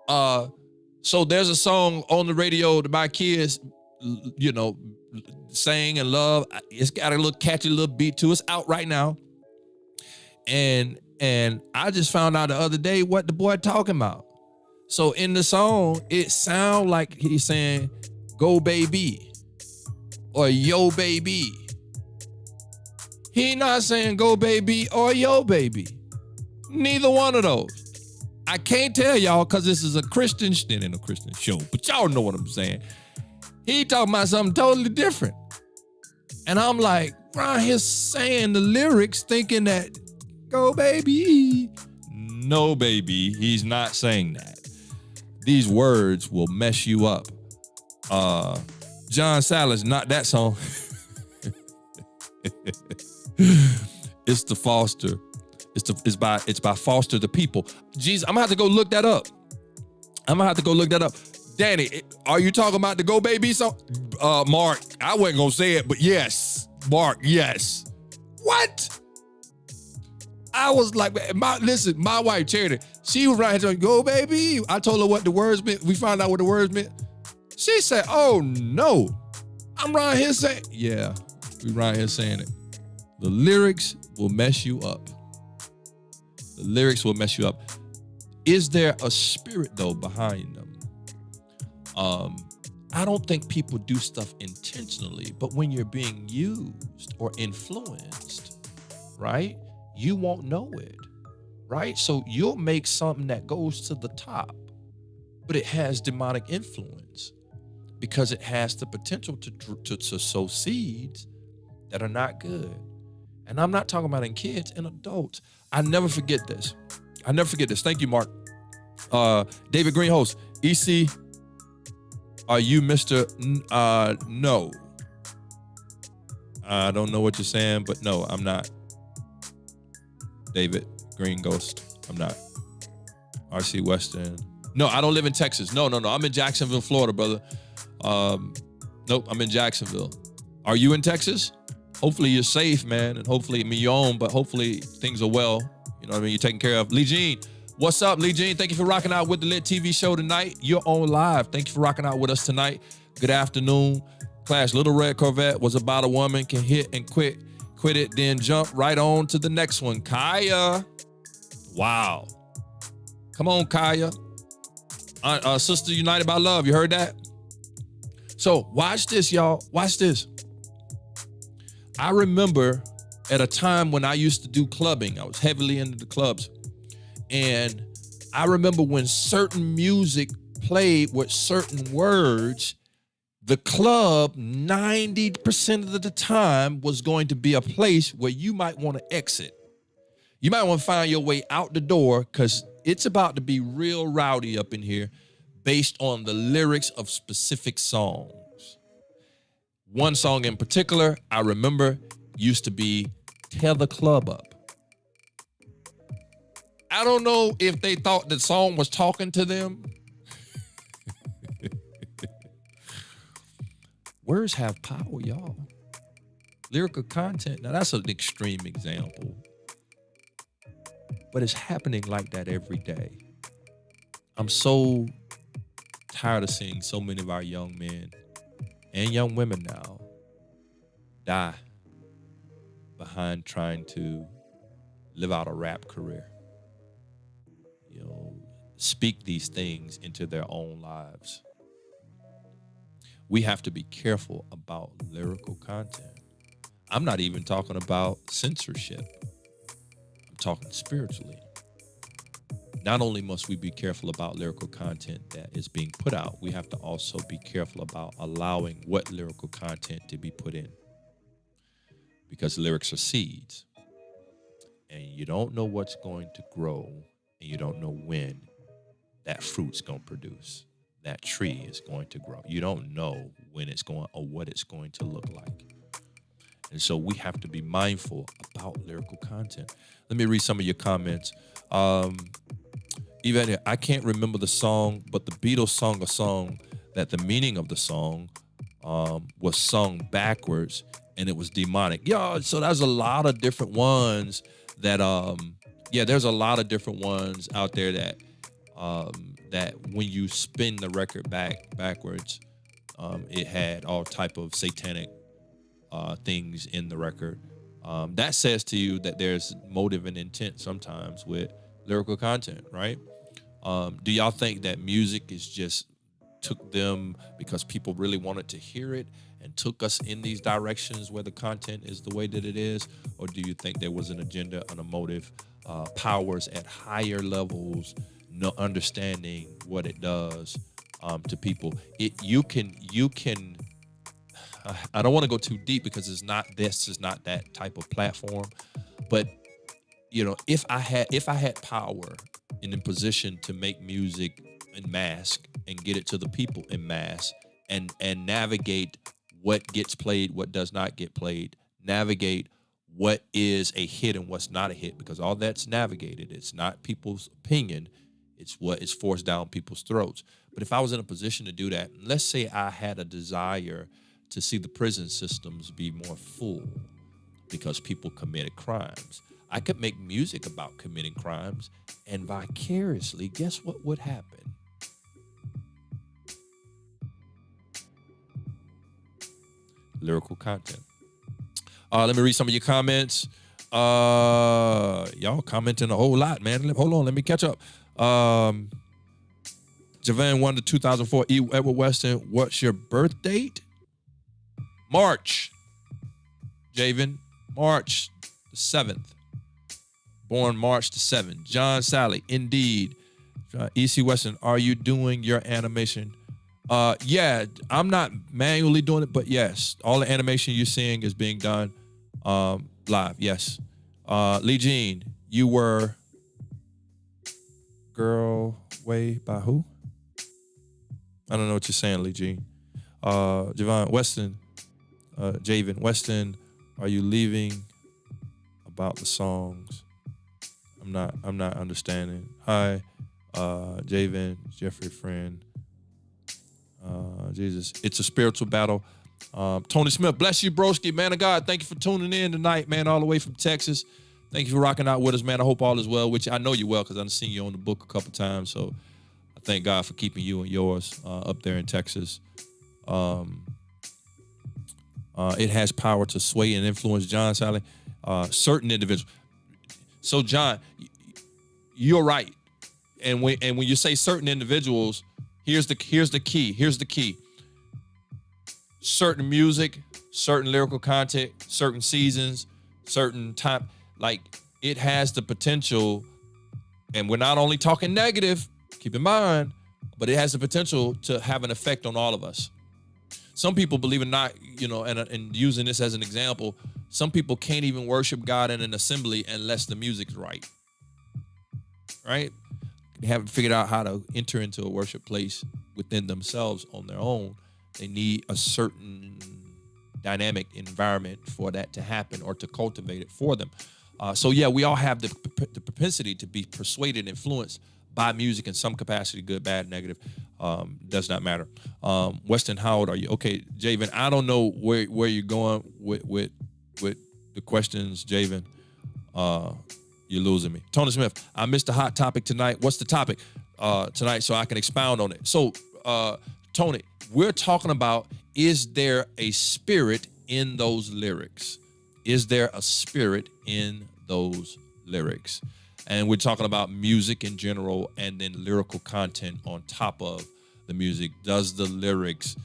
So there's a song on the radio that my kids, sing and love. It's got a little catchy little beat to it. It's out right now. And I just found out the other day what the boy talking about. So in the song, it sounds like he's saying, go baby, or yo baby. He not saying go baby or yo baby. Neither one of those. I can't tell y'all because this is a Christian show, but y'all know what I'm saying. He talking about something totally different. And I'm like, around here saying the lyrics thinking that, go baby. No, baby, he's not saying that. These words will mess you up. John Salas, not that song. It's the Foster. It's by Foster the People. Jeez, I'm gonna have to go look that up. Danny, are you talking about the Go Baby song? Mark, I wasn't gonna say it, but yes. Mark, yes. What? I was like, my wife, Charity, she was right here saying, go baby. I told her what the words meant. We found out what the words meant. She said, oh no. I'm right here saying, yeah, we right here saying it. The lyrics will mess you up. The lyrics will mess you up. Is there a spirit though behind them? I don't think people do stuff intentionally, but when you're being used or influenced, right? You won't know it, right? So you'll make something that goes to the top, but it has demonic influence because it has the potential to sow seeds that are not good. And I'm not talking about in kids and adults. I never forget this. Thank you, Mark. David Greenhost, EC, are you Mr. No? I don't know what you're saying, but no, I'm not. David Green Ghost, I'm not. RC Western. No, I don't live in Texas. No. I'm in Jacksonville, Florida, brother. Nope, I'm in Jacksonville. Are you in Texas? Hopefully you're safe, man, and hopefully you're on, but hopefully things are well. You know what I mean? You're taken care of. Lee Jean, what's up, Lee Jean? Thank you for rocking out with the LiT TV show tonight. You're on live. Thank you for rocking out with us tonight. Good afternoon. Clash, Little Red Corvette was about a woman can hit and quit it, then jump right on to the next one. Kaya. Wow. Come on, Kaya. Sister United by Love. You heard that? So watch this, y'all. Watch this. I remember at a time when I used to do clubbing. I was heavily into the clubs. And I remember when certain music played with certain words, the club 90% of the time was going to be a place where you might want to exit. You might want to find your way out the door because it's about to be real rowdy up in here based on the lyrics of specific songs. One song in particular, I remember, used to be Tear the Club Up. I don't know if they thought the song was talking to them. Words have power, y'all. Lyrical content, now that's an extreme example. But it's happening like that every day. I'm so tired of seeing so many of our young men and young women now die behind trying to live out a rap career. You know, speak these things into their own lives. We have to be careful about lyrical content. I'm not even talking about censorship. I'm talking spiritually. Not only must we be careful about lyrical content that is being put out, we have to also be careful about allowing what lyrical content to be put in. Because lyrics are seeds. And you don't know what's going to grow, and you don't know when that fruit's going to produce. That tree is going to grow. You don't know when it's going or what it's going to look like. And so we have to be mindful about lyrical content. Let me read some of your comments. Even I can't remember the song, but the Beatles sung a song that the meaning of the song was sung backwards, and it was demonic. Yeah, so there's a lot of different ones that there's a lot of different ones out there that that when you spin the record backwards, it had all type of satanic things in the record. That says to you that there's motive and intent sometimes with lyrical content, right? Do y'all think that music is just took them because people really wanted to hear it and took us in these directions where the content is the way that it is? Or do you think there was an agenda and a motive, powers at higher levels, no understanding what it does to people? You can I don't want to go too deep because this is not that type of platform, but if I had power and in position to make music in mass and get it to the people in mass and navigate what gets played, what does not get played, navigate what is a hit and what's not a hit, because all that's navigated. It's not people's opinion. It's what is forced down people's throats. But if I was in a position to do that, let's say I had a desire to see the prison systems be more full because people committed crimes, I could make music about committing crimes, and vicariously, guess what would happen? Lyrical content. Let me read some of your comments. Y'all commenting a whole lot, man. Hold on, let me catch up. Javan won the 2004 Edward Weston. What's your birth date? March. Javen, March the 7th. Born March the 7th. John Sally, indeed. E.C. Weston, are you doing your animation? Yeah, I'm not manually doing it, but yes, all the animation you're seeing is being done live, yes. Lee Jean, you were Girl Way by who? I don't know what you're saying, Lee Jean. Javon Weston, Javen Weston, are you leaving about the songs? I'm not understanding. Hi, Javen, Jeffrey friend. Jesus, it's a spiritual battle. Tony Smith, bless you, broski, man of God. Thank you for tuning in tonight, man, all the way from Texas. Thank you for rocking out with us, man. I hope all is well, which I know you're well because I've seen you on the book a couple times. So I thank God for keeping you and yours up there in Texas. It has power to sway and influence, John Sally, certain individuals. So, John, you're right. And when you say certain individuals, here's the key. Certain music, certain lyrical content, certain seasons, certain time, like it has the potential, and we're not only talking negative, keep in mind, but it has the potential to have an effect on all of us. Some people, believe it or not, and using this as an example, some people can't even worship God in an assembly unless the music's right. Right? They haven't figured out how to enter into a worship place within themselves on their own. They need a certain dynamic environment for that to happen or to cultivate it for them. So yeah, we all have the propensity to be persuaded, influenced by music in some capacity, good, bad, negative, does not matter. Weston, how old are you? Okay, Javen, I don't know where you're going with the questions, Javen. You're losing me. Tony Smith, I missed the hot topic tonight. What's the topic tonight so I can expound on it? So, Tony, we're talking about, is there a spirit in those lyrics? Is there a spirit in those lyrics? And we're talking about music in general and then lyrical content on top of the music. Does the lyrics,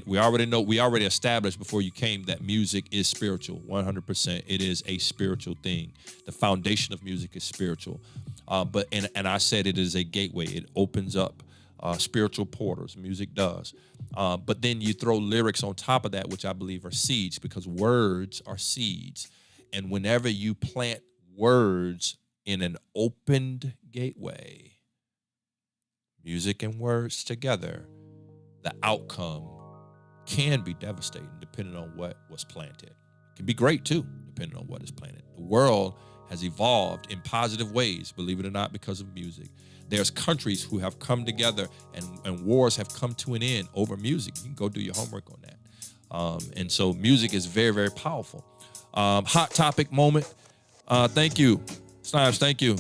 we already established before you came that music is spiritual, 100%. It is a spiritual thing. The foundation of music is spiritual. But I said it is a gateway. It opens up spiritual portals. Music does. But then you throw lyrics on top of that, which I believe are seeds, because words are seeds. And whenever you plant words in an opened gateway, music and words together, the outcome can be devastating depending on what was planted. It can be great too, depending on what is planted. The world has evolved in positive ways, believe it or not, because of music. There's countries who have come together and wars have come to an end over music. You can go do your homework on that. And so music is very, very powerful. Hot topic moment. Thank you. Snipes, thank you.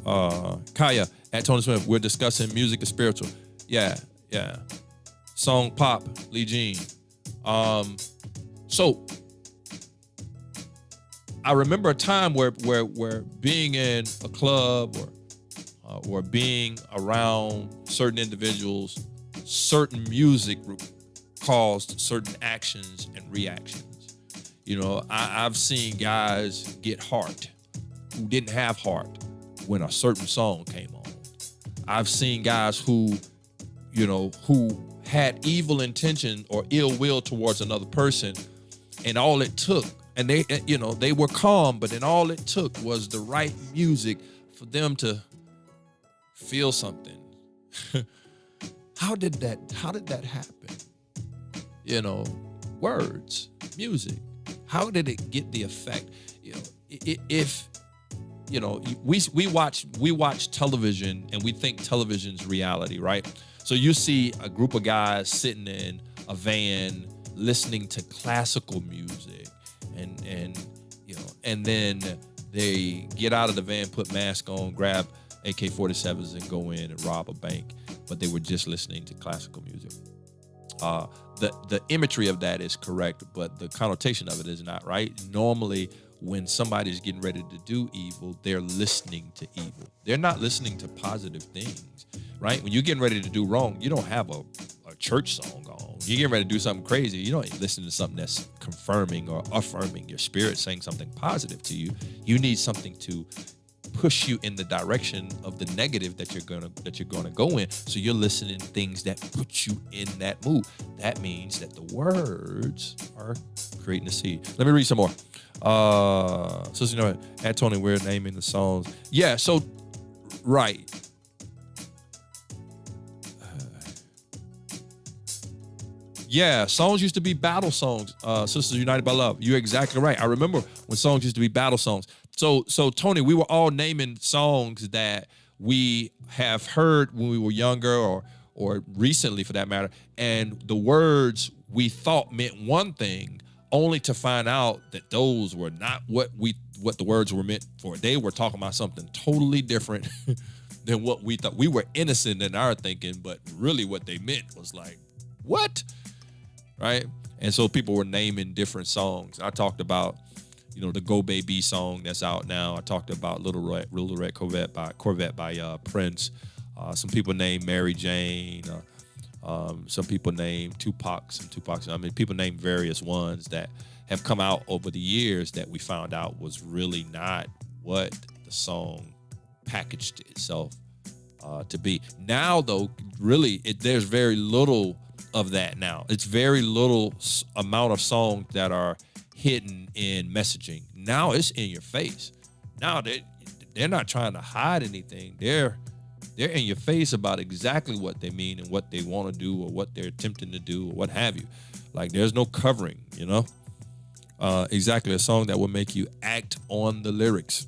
Kaya at Tony Smith, we're discussing music is spiritual. Yeah. Song pop, Lee Jean. So I remember a time where being in a club or being around certain individuals, certain music caused certain actions and reactions. You know, I've seen guys get heart who didn't have heart when a certain song came on. I've seen guys who had evil intention or ill will towards another person, and all it took, and they were calm, but then all it took was the right music for them to feel something. How did that happen? Words, music. How did it get the effect? We watch television and we think television's reality, right? So you see a group of guys sitting in a van listening to classical music, and then they get out of the van, put mask on, grab AK-47s and go in and rob a bank, but they were just listening to classical music. The imagery of that is correct, but the connotation of it is not, right? Normally, when somebody's getting ready to do evil, they're listening to evil. They're not listening to positive things, right? When you're getting ready to do wrong, you don't have a church song on. You're getting ready to do something crazy, you don't listen to something that's confirming or affirming your spirit, saying something positive to you. You need something to push you in the direction of the negative that you're gonna go in. So you're listening to things that put you in that mood. That means that the words are creating the seed. Let me read some more. So at Tony, we're naming the songs. Yeah, so right. Yeah, songs used to be battle songs. Sisters United by Love. You're exactly right. I remember when songs used to be battle songs. So Tony, we were all naming songs that we have heard when we were younger or recently for that matter, and the words we thought meant one thing, only to find out that those were not what the words were meant for. They were talking about something totally different than what we thought. We were innocent in our thinking, but really what they meant was like, what? Right? And so people were naming different songs. I talked about, the Go Baby song that's out now. I talked about Little Red Corvette by Prince. Some people named Mary Jane. Some people named Tupac. People named various ones that have come out over the years that we found out was really not what the song packaged itself to be. Now, though, really, there's very little of that now. It's very little amount of songs that are hidden in messaging. Now it's in your face. Now they're not trying to hide anything. They're in your face about exactly what they mean and what they want to do or what they're attempting to do or what have you. Like, there's no covering, exactly, a song that will make you act on the lyrics.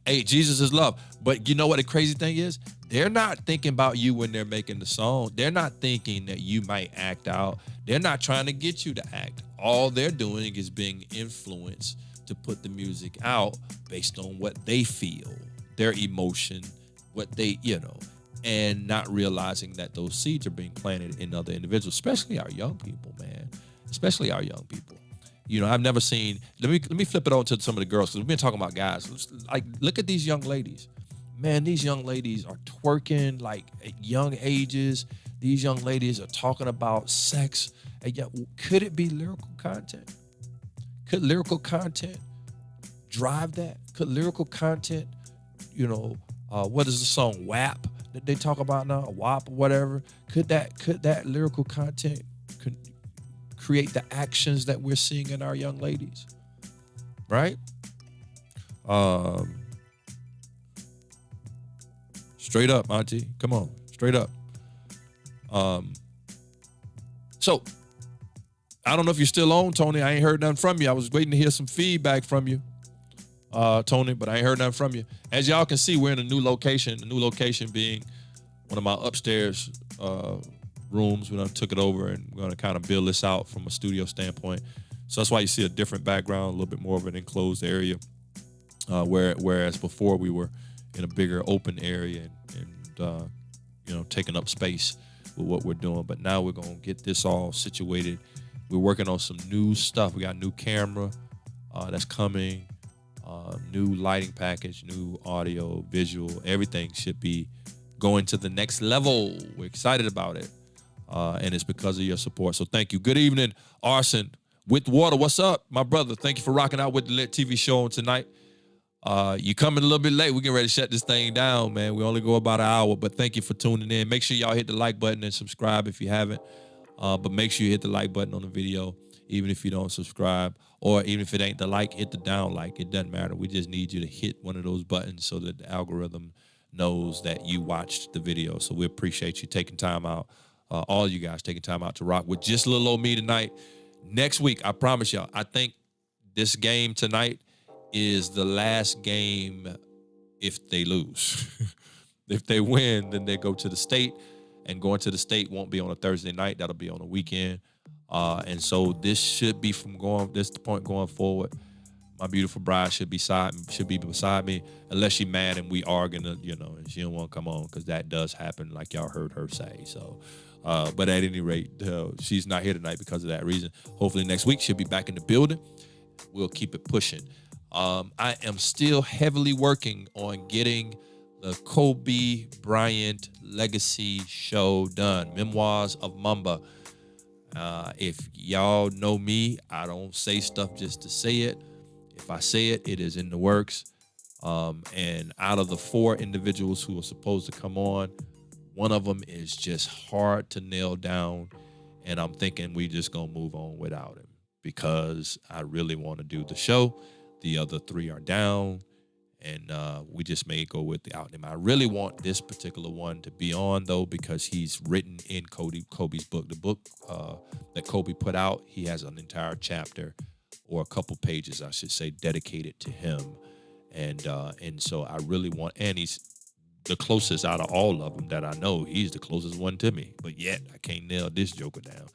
Hey, Jesus is love. But you know what the crazy thing is? They're not thinking about you when they're making the song. They're not thinking that you might act out. They're not trying to get you to act. All they're doing is being influenced to put the music out based on what they feel, their emotion, what they, and not realizing that those seeds are being planted in other individuals, especially our young people, man. Especially our young people. I've never seen, let me flip it on to some of the girls, because we've been talking about guys. Like, look at these young ladies. Man, these young ladies are twerking like at young ages. These young ladies are talking about sex. And yet, could it be lyrical content? Could lyrical content drive that? Could lyrical content, what is the song WAP that they talk about now, WAP or whatever? Could that lyrical content create the actions that we're seeing in our young ladies? Right? Straight up, Auntie. Come on. Straight up. So, I don't know if you're still on, Tony. I ain't heard nothing from you. I was waiting to hear some feedback from you, Tony, but I ain't heard nothing from you. As y'all can see, we're in a new location. The new location being one of my upstairs rooms. We done took it over, and we're going to kind of build this out from a studio standpoint. So that's why you see a different background, a little bit more of an enclosed area, whereas before we were in a bigger open area and taking up space with what we're doing. But now we're going to get this all situated. We're working on some new stuff. We got new camera that's coming, new lighting package, new audio, visual. Everything should be going to the next level. We're excited about it, and it's because of your support. So thank you. Good evening, Arson with Water. What's up, my brother? Thank you for rocking out with the LiT TV show on tonight. You coming a little bit late. We're getting ready to shut this thing down, man. We only go about an hour, but thank you for tuning in. Make sure y'all hit the like button and subscribe if you haven't. But make sure you hit the like button on the video, even if you don't subscribe, or even if it ain't the like, hit the down like. It doesn't matter. We just need you to hit one of those buttons so that the algorithm knows that you watched the video. So we appreciate you taking time out, all you guys taking time out to rock with just little old me tonight. Next week, I promise y'all, I think this game tonight is the last game if they lose. If they win, then they go to the state, and going to the state won't be on a Thursday night. That'll be on a weekend. And so this should be this point going forward. My beautiful bride should be beside me, unless she's mad and we arguing, and she don't want to come on, because that does happen, like y'all heard her say. So, but at any rate, she's not here tonight because of that reason. Hopefully next week she'll be back in the building. We'll keep it pushing. I am still heavily working on getting the Kobe Bryant Legacy show done. Memoirs of Mamba. If y'all know me, I don't say stuff just to say it. If I say it, it is in the works. And out of the 4 individuals who are supposed to come on, one of them is just hard to nail down. And I'm thinking we just going to move on without him, because I really want to do the show. The other 3 are down, and we just may go without him. I really want this particular one to be on, though, because he's written in Kobe's book. The book that Kobe put out, he has an entire chapter, or a couple pages, I should say, dedicated to him. And so I really want, and he's the closest out of all of them that I know. He's the closest one to me, but yet I can't nail this joker down.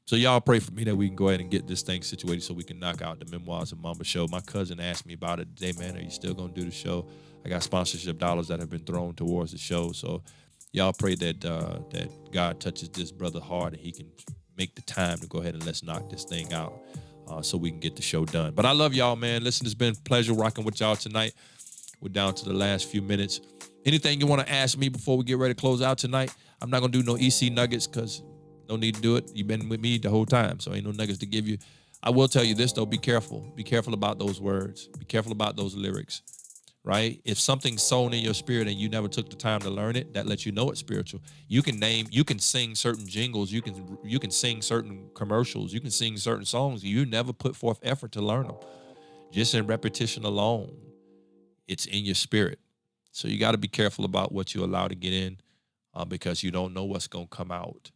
So y'all pray for me that we can go ahead and get this thing situated so we can knock out the Memoirs of Mamba show. My cousin asked me about it today, man. Are you still going to do the show? I got sponsorship dollars that have been thrown towards the show. So y'all pray that that God touches this brother hard and he can make the time to go ahead and let's knock this thing out so we can get the show done. But I love y'all, man. Listen, it's been a pleasure rocking with y'all tonight. We're down to the last few minutes. Anything you want to ask me before we get ready to close out tonight? I'm not going to do no EC nuggets because no need to do it. You've been with me the whole time, so ain't no nuggets to give you. I will tell you this, though. Be careful. Be careful about those words. Be careful about those lyrics, right? If something's sown in your spirit and you never took the time to learn it, that lets you know it's spiritual. You can sing certain jingles. You can sing certain commercials. You can sing certain songs. You never put forth effort to learn them. Just in repetition alone, it's in your spirit. So you got to be careful about what you allow to get in because you don't know what's going to come out.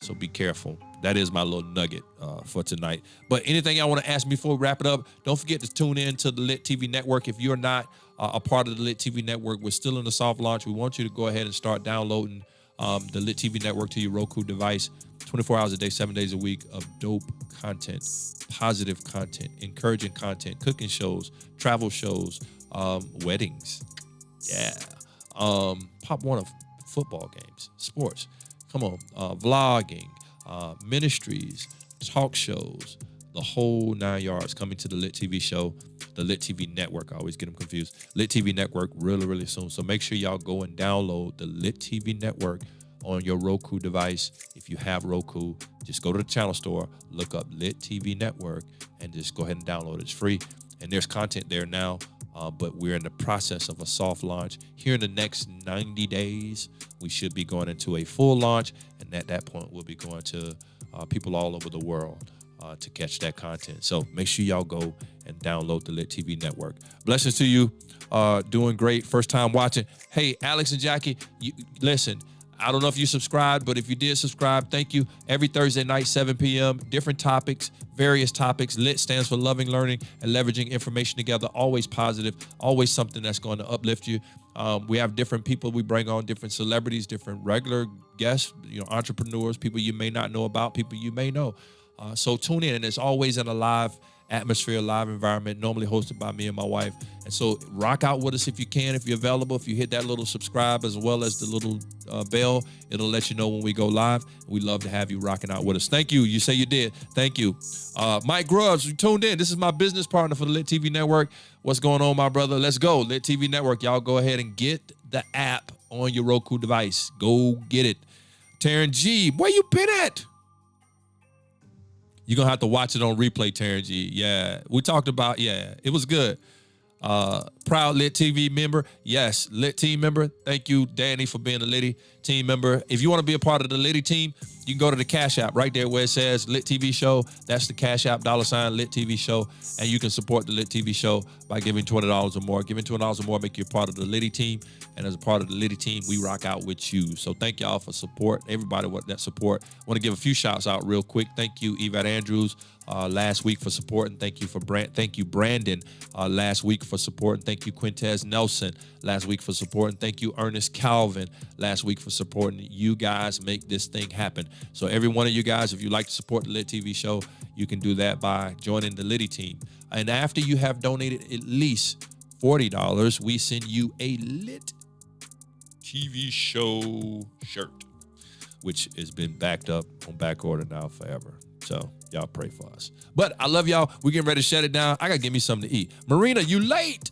So be careful. That is my little nugget for tonight. But anything y'all want to ask me before we wrap it up, don't forget to tune in to the LiT TV network. If you're not a part of the LiT TV network, we're still in the soft launch. We want you to go ahead and start downloading the LiT TV network to your Roku device 24 hours a day, 7 days a week of dope content, positive content, encouraging content, cooking shows, travel shows, weddings. Yeah. Pop Warner football games, sports. Come on, vlogging, ministries, talk shows, the whole 9 yards coming to the LiT TV show, the LiT TV network. I always get them confused. LiT TV network really, really soon. So make sure y'all go and download the LiT TV network on your Roku device. If you have Roku, just go to the channel store, look up LiT TV network, and just go ahead and download it. It's free, and there's content there now. But we're in the process of a soft launch. Here in the next 90 days, we should be going into a full launch. And at that point, we'll be going to people all over the world to catch that content. So make sure y'all go and download the LiT TV network. Blessings to you. Doing great. First time watching. Hey, Alex and Jackie, listen. I don't know if you subscribed, but if you did subscribe, thank you. Every Thursday night, 7 p.m., different topics, various topics. LiT stands for loving, learning, and leveraging information together. Always positive, always something that's going to uplift you. We have different people we bring on, different celebrities, different regular guests, entrepreneurs, people you may not know about, people you may know. So tune in, and it's always in a live atmosphere, live environment, normally hosted by me and my wife. And so rock out with us if you can, if you're available. If you hit that little subscribe as well as the little bell, it'll let you know when we go live. We love to have you rocking out with us. Thank you. You say you did. Thank you. Mike Grubbs, you tuned in. This is my business partner for the LiT TV Network. What's going on, my brother? Let's go. LiT TV Network. Y'all go ahead and get the app on your Roku device. Go get it. Taryn G, where you been at? You're going to have to watch it on replay, Taryn G. Yeah, we talked about, it was good. Proud LiT TV member. Yes, LiT team member. Thank you, Danny, for being a LiT team member. If you want to be a part of the LiT team, you can go to the Cash App right there where it says LiT TV Show. That's the Cash App, $ LiT TV Show. And you can support the LiT TV Show by giving $20 or more. Giving $20 or more make you a part of the LiT team. And as a part of the LiT team, we rock out with you. So thank y'all for support. Everybody with that support. I want to give a few shouts out real quick. Thank you, Yvette Andrews, last week for supporting. Thank you Brandon, last week for supporting. Thank you, Quintez Nelson, last week for supporting. Thank you, Ernest Calvin, last week for supporting. You guys make this thing happen. So every one of you guys, if you like to support the LiT TV Show, you can do that by joining the LiT team. And after you have donated at least $40, we send you a LiT TV Show shirt, which has been backed up on back order now forever. So y'all pray for us. But I love y'all. We're getting ready to shut it down. I got to give me something to eat. Marina, you late.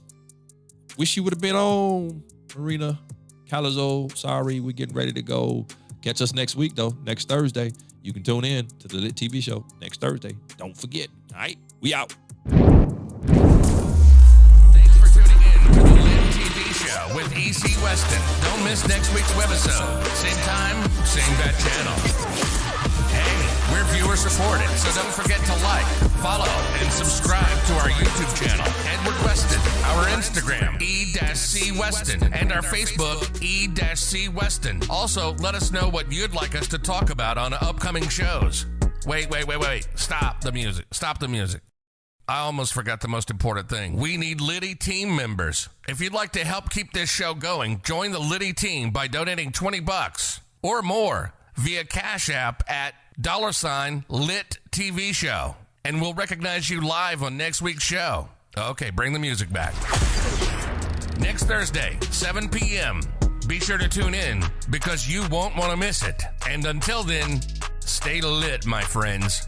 Wish you would have been on. Marina Calazo, sorry. We're getting ready to go. Catch us next week, though. Next Thursday. You can tune in to the LiT TV Show next Thursday. Don't forget. All right? We out. Thanks for tuning in to the LiT TV Show with E.C. Weston. Don't miss next week's webisode. Same time, same bad channel. Hey, we're viewer supported, so don't forget to like, follow, and subscribe to our YouTube channel, Edward Weston, our Instagram, E-C Weston, and our Facebook, E-C Weston. Also, let us know what you'd like us to talk about on upcoming shows. Wait. Stop the music. I almost forgot the most important thing. We need LiT team members. If you'd like to help keep this show going, join the LiT team by donating $20 or more via Cash App at $LiT TV Show. And we'll recognize you live on next week's show. Okay, bring the music back. Next Thursday, 7 p.m. Be sure to tune in because you won't want to miss it. And until then, stay lit, my friends.